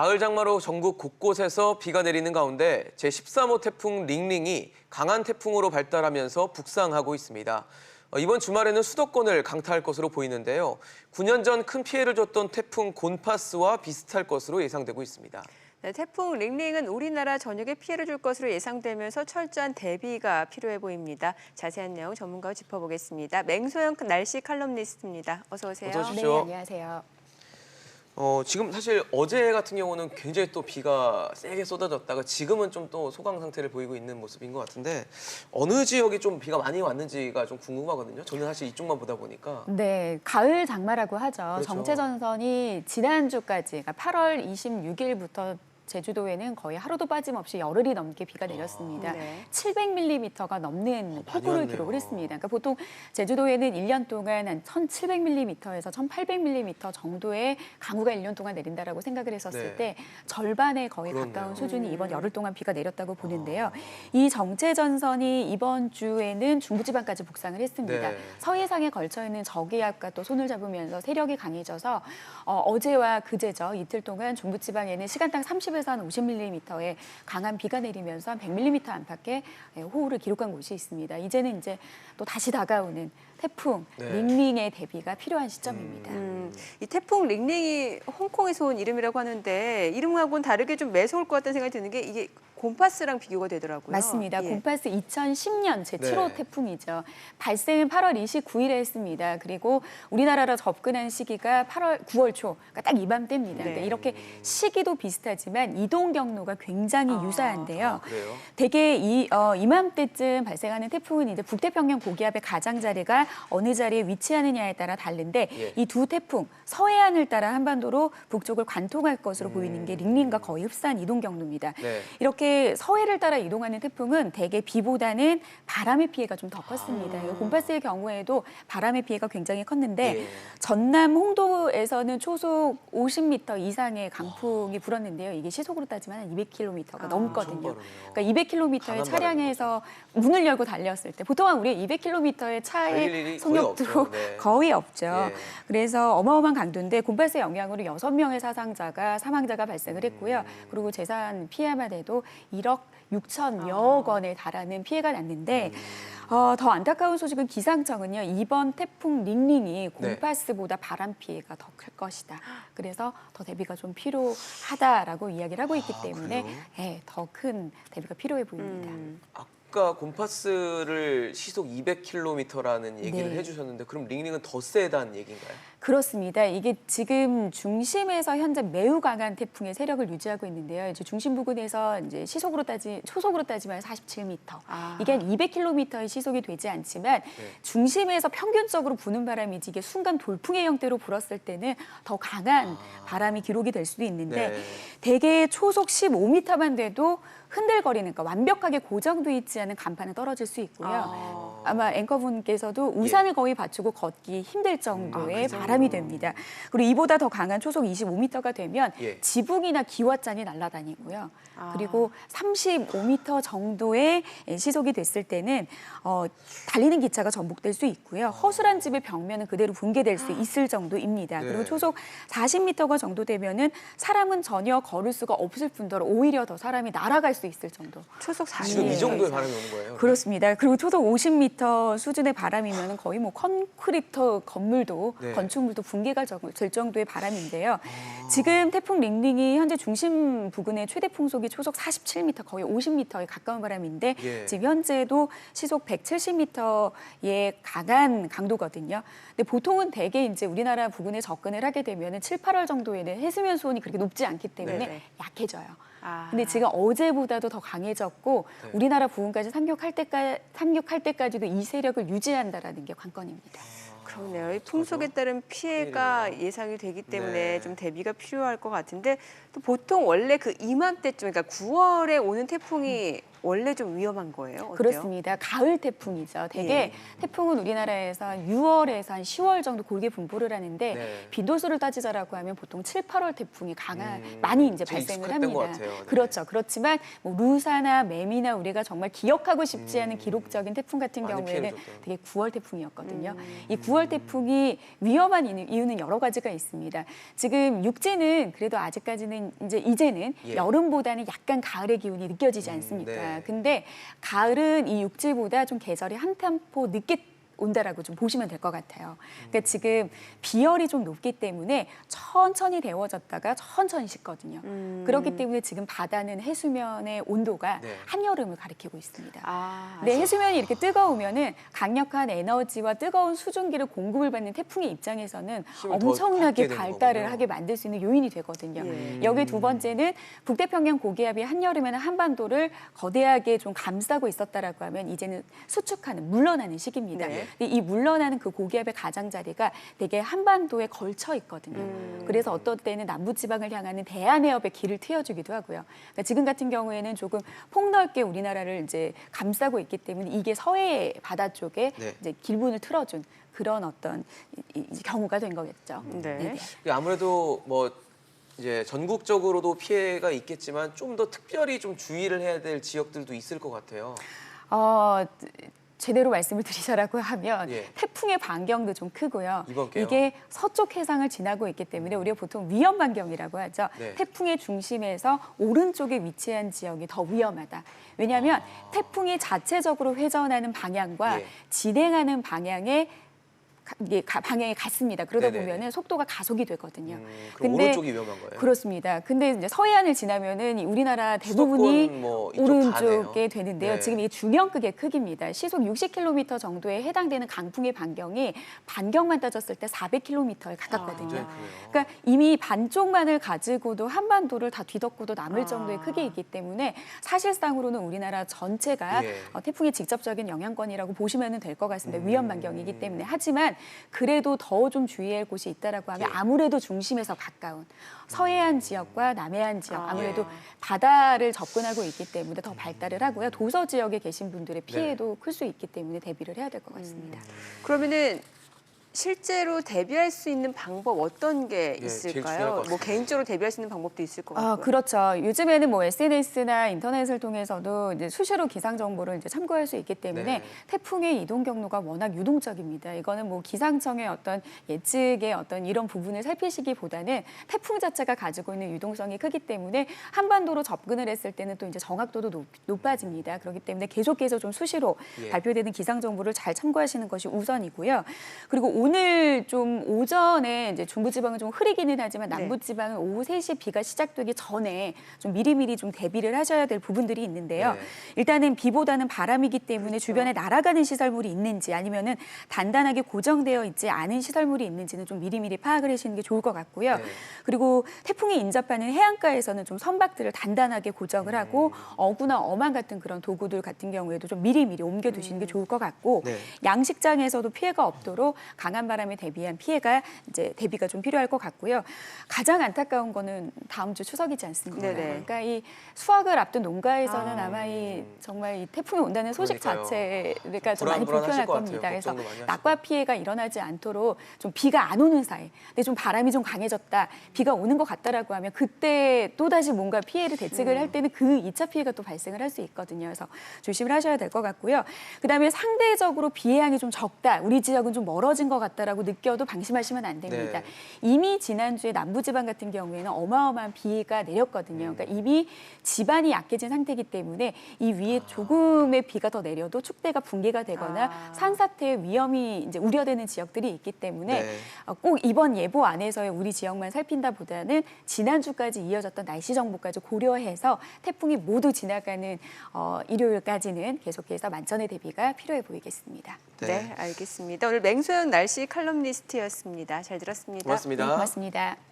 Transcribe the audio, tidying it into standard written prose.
가을 장마로 전국 곳곳에서 비가 내리는 가운데 제13호 태풍 링링이 강한 태풍으로 발달하면서 북상하고 있습니다. 이번 주말에는 수도권을 강타할 것으로 보이는데요. 9년 전 큰 피해를 줬던 태풍 곤파스와 비슷할 것으로 예상되고 있습니다. 네, 태풍 링링은 우리나라 전역에 피해를 줄 것으로 예상되면서 철저한 대비가 필요해 보입니다. 자세한 내용 전문가와 짚어보겠습니다. 맹소영 날씨 칼럼니스트입니다. 어서 오세요. 어서 오십시오. 네, 안녕하세요. 지금 사실 어제 같은 경우는 굉장히 또 비가 세게 쏟아졌다가 지금은 좀 또 소강 상태를 보이고 있는 모습인 것 같은데 어느 지역이 좀 비가 많이 왔는지가 좀 궁금하거든요. 저는 사실 이쪽만 보다 보니까. 네, 가을 장마라고 하죠. 그렇죠. 정체전선이 지난주까지, 그러니까 8월 26일부터 제주도에는 거의 하루도 빠짐없이 열흘이 넘게 비가 내렸습니다. 네. 700mm가 넘는 폭우를 왔네요. 기록을 했습니다. 그러니까 보통 제주도에는 1년 동안 한 1,700mm에서 1,800mm 정도의 강우가 1년 동안 내린다라고 생각을 했었을 네. 때 절반에 거의 그렇네요. 가까운 수준이 이번 열흘 동안 비가 내렸다고 보는데요. 이 정체전선이 이번 주에는 중부지방까지 북상을 했습니다. 네. 서해상에 걸쳐 있는 저기압과 또 손을 잡으면서 세력이 강해져서 어제와 그제죠. 이틀 동안 중부지방에는 시간당 30에서 한 50mm의 강한 비가 내리면서 한 100mm 안팎의 호우를 기록한 곳이 있습니다. 이제는 이제 또 다시 다가오는 태풍 네. 링링의 대비가 필요한 시점입니다. 이 태풍 링링이 홍콩에서 온 이름이라고 하는데 이름하고는 다르게 좀 매서울 것 같다는 생각이 드는 게 이게 곤파스랑 비교가 되더라고요. 맞습니다. 예. 곤파스 2010년 제7호 네. 태풍이죠. 발생은 8월 29일에 했습니다. 그리고 우리나라로 접근한 시기가 9월 초, 그러니까 딱 이맘때입니다. 네. 그러니까 이렇게 시기도 비슷하지만 이동 경로가 굉장히 유사한데요. 그래요? 대개 이맘때쯤 발생하는 태풍은 이제 북태평양 고기압의 가장자리가 어느 자리에 위치하느냐에 따라 다른데 예. 이 두 태풍 서해안을 따라 한반도로 북쪽을 관통할 것으로 보이는 게 링링과 거의 흡사한 이동 경로입니다. 네. 이렇게 서해를 따라 이동하는 태풍은 대개 비보다는 바람의 피해가 좀 더 컸습니다. 곤파스의 경우에도 바람의 피해가 굉장히 컸는데 예. 전남 홍도에서는 초속 50m 이상의 강풍이 불었는데요. 이게 시속으로 따지면 한 200km가 넘거든요. 빠르네요. 그러니까 200km의 강한 차량에서 문을 열고 달렸을 때 보통 우리 200km의 달릴 차의 일이 속력도 거의 없죠. 네. 거의 없죠. 예. 그래서 어마어마한 강도인데 곤파스의 영향으로 6명의 사망자가 발생을 했고요. 그리고 재산 피해만 해도 1억 6천여억 원에 달하는 피해가 났는데 더 안타까운 소식은 기상청은요. 이번 태풍 링링이 곤파스보다 바람 피해가 더 클 것이다. 그래서 더 대비가 좀 필요하다라고 이야기를 하고 있기 때문에 더 큰 대비가 필요해 보입니다. 아까 곤파스를 시속 200km라는 얘기를 네. 해주셨는데 그럼 링링은 더 세다는 얘기인가요? 그렇습니다. 이게 지금 중심에서 현재 매우 강한 태풍의 세력을 유지하고 있는데요. 이제 중심 부근에서 이제 초속으로 따지면 47m. 이게 한 200km의 시속이 되지 않지만 중심에서 평균적으로 부는 바람이지 이게 순간 돌풍의 형태로 불었을 때는 더 강한 바람이 기록이 될 수도 있는데 네. 대개 초속 15m만 돼도 흔들거리는, 그러니까 완벽하게 고정돼 있지 않은 간판은 떨어질 수 있고요. 아마 앵커분께서도 우산을 거의 받치고 걷기 힘들 정도의 바람이 됩니다. 그리고 이보다 더 강한 초속 25m가 되면 예. 지붕이나 기와잔이 날아다니고요. 그리고 35m 정도의 시속이 됐을 때는 달리는 기차가 전복될 수 있고요. 허술한 집의 벽면은 그대로 붕괴될 수 있을 정도입니다. 네. 그리고 초속 40m가 정도 되면은 사람은 전혀 걸을 수가 없을 뿐더러 오히려 더 사람이 날아갈 수 있을 정도. 초속 40m 지금 이 정도의 이상. 바람이 오는 거예요? 그렇습니다. 그리고 초속 50m 수준의 바람이면 거의 뭐 콘크리트 건물도 네. 건축물도 붕괴가 될 정도의 바람인데요. 지금 태풍 링링이 현재 중심 부근의 최대 풍속이 초속 47m, 거의 50m에 가까운 바람인데 예. 지금 현재도 시속 170m의 강한 강도거든요. 근데 보통은 대개 이제 우리나라 부근에 접근을 하게 되면은 7, 8월 정도에는 해수면 수온이 그렇게 높지 않기 때문에 네네. 약해져요. 근데 지금 어제보다도 더 강해졌고 우리나라 부근까지 상륙할 때까지도 이 세력을 유지한다라는 게 관건입니다. 그러네요. 이 풍속에 따른 피해가 큰일이네요. 예상이 되기 때문에 네. 좀 대비가 필요할 것 같은데 또 보통 원래 그 이맘때쯤, 그러니까 9월에 오는 태풍이 원래 좀 위험한 거예요? 어때요? 그렇습니다. 가을 태풍이죠. 대개 태풍은 우리나라에서 한 6월에서 한 10월 정도 골게 분포를 하는데 네. 빈도수를 따지자라고 하면 보통 7, 8월 태풍이 많이 이제 제일 발생을 익숙했던 것 합니다. 같아요. 네. 그렇죠. 그렇지만 뭐 루사나 매미나 우리가 정말 기억하고 싶지 않은 기록적인 태풍 같은 많이 경우에는 피해를 줬던. 되게 9월 태풍이었거든요. 이 9월 태풍이 위험한 이유는 여러 가지가 있습니다. 지금 육지는 그래도 아직까지는 이제는 예. 여름보다는 약간 가을의 기운이 느껴지지 않습니까? 네. 근데 가을은 이 육지보다 좀 계절이 한 템포 늦게 온다라고 좀 보시면 될 것 같아요. 그러니까 지금 비열이 좀 높기 때문에 천천히 데워졌다가 천천히 식거든요. 그렇기 때문에 지금 바다는 해수면의 온도가 네. 한여름을 가리키고 있습니다. 아, 근데 해수면이 이렇게 뜨거우면은 강력한 에너지와 뜨거운 수증기를 공급을 받는 태풍의 입장에서는 힘을 더 엄청나게 받게 되는 발달을 거군요. 하게 만들 수 있는 요인이 되거든요. 예. 여기 두 번째는 북태평양 고기압이 한여름에는 한반도를 거대하게 좀 감싸고 있었다라고 하면 이제는 수축하는 물러나는 시기입니다. 네. 근데 이 물러나는 그 고기압의 가장자리가 되게 한반도에 걸쳐 있거든요. 그래서 어떤 때는 남부지방을 향하는 대한해협의 길을 트여주기도 하고요. 그러니까 지금 같은 경우에는 조금 폭넓게 우리나라를 이제 감싸고 있기 때문에 이게 서해 바다 쪽에 네. 이제 길문을 틀어준 그런 어떤 경우가 된 거겠죠. 네. 네네. 아무래도 뭐 이제 전국적으로도 피해가 있겠지만 좀 더 특별히 좀 주의를 해야 될 지역들도 있을 것 같아요. 제대로 말씀을 드리자라고 하면 예. 태풍의 반경도 좀 크고요. 이번 게요? 이게 서쪽 해상을 지나고 있기 때문에 우리가 보통 위험 반경이라고 하죠. 네. 태풍의 중심에서 오른쪽에 위치한 지역이 더 위험하다. 왜냐하면 태풍이 자체적으로 회전하는 방향과 예. 진행하는 방향의 방향이 같습니다. 그러다 네네. 보면은 속도가 가속이 되거든요. 그럼 오른쪽이 위험한 거예요? 그렇습니다. 근데 이제 서해안을 지나면은 이 우리나라 대부분이 수도권 뭐 이쪽 오른쪽에 다네요. 되는데요. 네. 지금 이게 중형극의 크기입니다. 시속 60km 정도에 해당되는 강풍의 반경이 반경만 따졌을 때 400km에 가깝거든요. 굉장히 크네요. 그러니까 이미 반쪽만을 가지고도 한반도를 다 뒤덮고도 남을 정도의 크기이기 때문에 사실상으로는 우리나라 전체가 예. 태풍의 직접적인 영향권이라고 보시면 될 것 같습니다. 위험 반경이기 때문에. 하지만 그래도 더 좀 주의할 곳이 있다라고 하면 예. 아무래도 중심에서 가까운 서해안 지역과 남해안 지역 아무래도 예. 바다를 접근하고 있기 때문에 더 발달을 하고요. 도서 지역에 계신 분들의 피해도 클 수 있기 때문에 대비를 해야 될 것 같습니다. 그러면은 실제로 대비할 수 있는 방법 어떤 게 예, 제일 중요할 있을까요? 것 뭐 같습니다. 개인적으로 대비할 수 있는 방법도 있을 것 같고요. 그렇죠. 요즘에는 뭐 SNS나 인터넷을 통해서도 이제 수시로 기상 정보를 이제 참고할 수 있기 때문에 네. 태풍의 이동 경로가 워낙 유동적입니다. 이거는 뭐 기상청의 어떤 예측의 어떤 이런 부분을 살피시기보다는 태풍 자체가 가지고 있는 유동성이 크기 때문에 한반도로 접근을 했을 때는 또 이제 정확도도 높아집니다. 그렇기 때문에 계속해서 좀 수시로 예. 발표되는 기상 정보를 잘 참고하시는 것이 우선이고요. 그리고 오늘 좀 오전에 이제 중부지방은 좀 흐리기는 하지만 남부지방은 오후 3시 비가 시작되기 전에 좀 미리미리 좀 대비를 하셔야 될 부분들이 있는데요. 네. 일단은 비보다는 바람이기 때문에 주변에 날아가는 시설물이 있는지 아니면은 단단하게 고정되어 있지 않은 시설물이 있는지는 좀 미리미리 파악을 하시는 게 좋을 것 같고요. 네. 그리고 태풍이 인접하는 해안가에서는 좀 선박들을 단단하게 고정을 하고 어구나 어망 같은 그런 도구들 같은 경우에도 좀 미리미리 옮겨두시는 게 좋을 것 같고 네. 양식장에서도 피해가 없도록 강한 바람에 대비한 피해가 이제 대비가 좀 필요할 것 같고요. 가장 안타까운 거는 다음 주 추석이지 않습니까? 네네. 그러니까 이 수확을 앞둔 농가에서는 아마 이 정말 이 태풍이 온다는 소식 그러니까요. 자체가 좀 많이 불안불안하실 불편할 것 같아요. 겁니다. 그래서 걱정도 많이 하시고. 낙과 피해가 일어나지 않도록 좀 비가 안 오는 사이, 근데 좀 바람이 좀 강해졌다, 비가 오는 것 같다라고 하면 그때 또 다시 뭔가 피해를 대책을 할 때는 그 2차 피해가 또 발생을 할 수 있거든요. 그래서 조심을 하셔야 될 것 같고요. 그다음에 상대적으로 비의 양이 좀 적다, 우리 지역은 좀 멀어진 것 같다라고 느껴도 방심하시면 안 됩니다. 네. 이미 지난주에 남부지방 같은 경우에는 어마어마한 비가 내렸거든요. 그러니까 이미 지반이 약해진 상태이기 때문에 이 위에 조금의 비가 더 내려도 축대가 붕괴가 되거나 산사태의 위험이 이제 우려되는 지역들이 있기 때문에 네. 꼭 이번 예보 안에서의 우리 지역만 살핀다보다는 지난주까지 이어졌던 날씨 정보까지 고려해서 태풍이 모두 지나가는 일요일까지는 계속해서 만전의 대비가 필요해 보이겠습니다. 네, 알겠습니다. 오늘 맹소영 날씨 칼럼니스트였습니다. 잘 들었습니다. 고맙습니다. 네, 고맙습니다.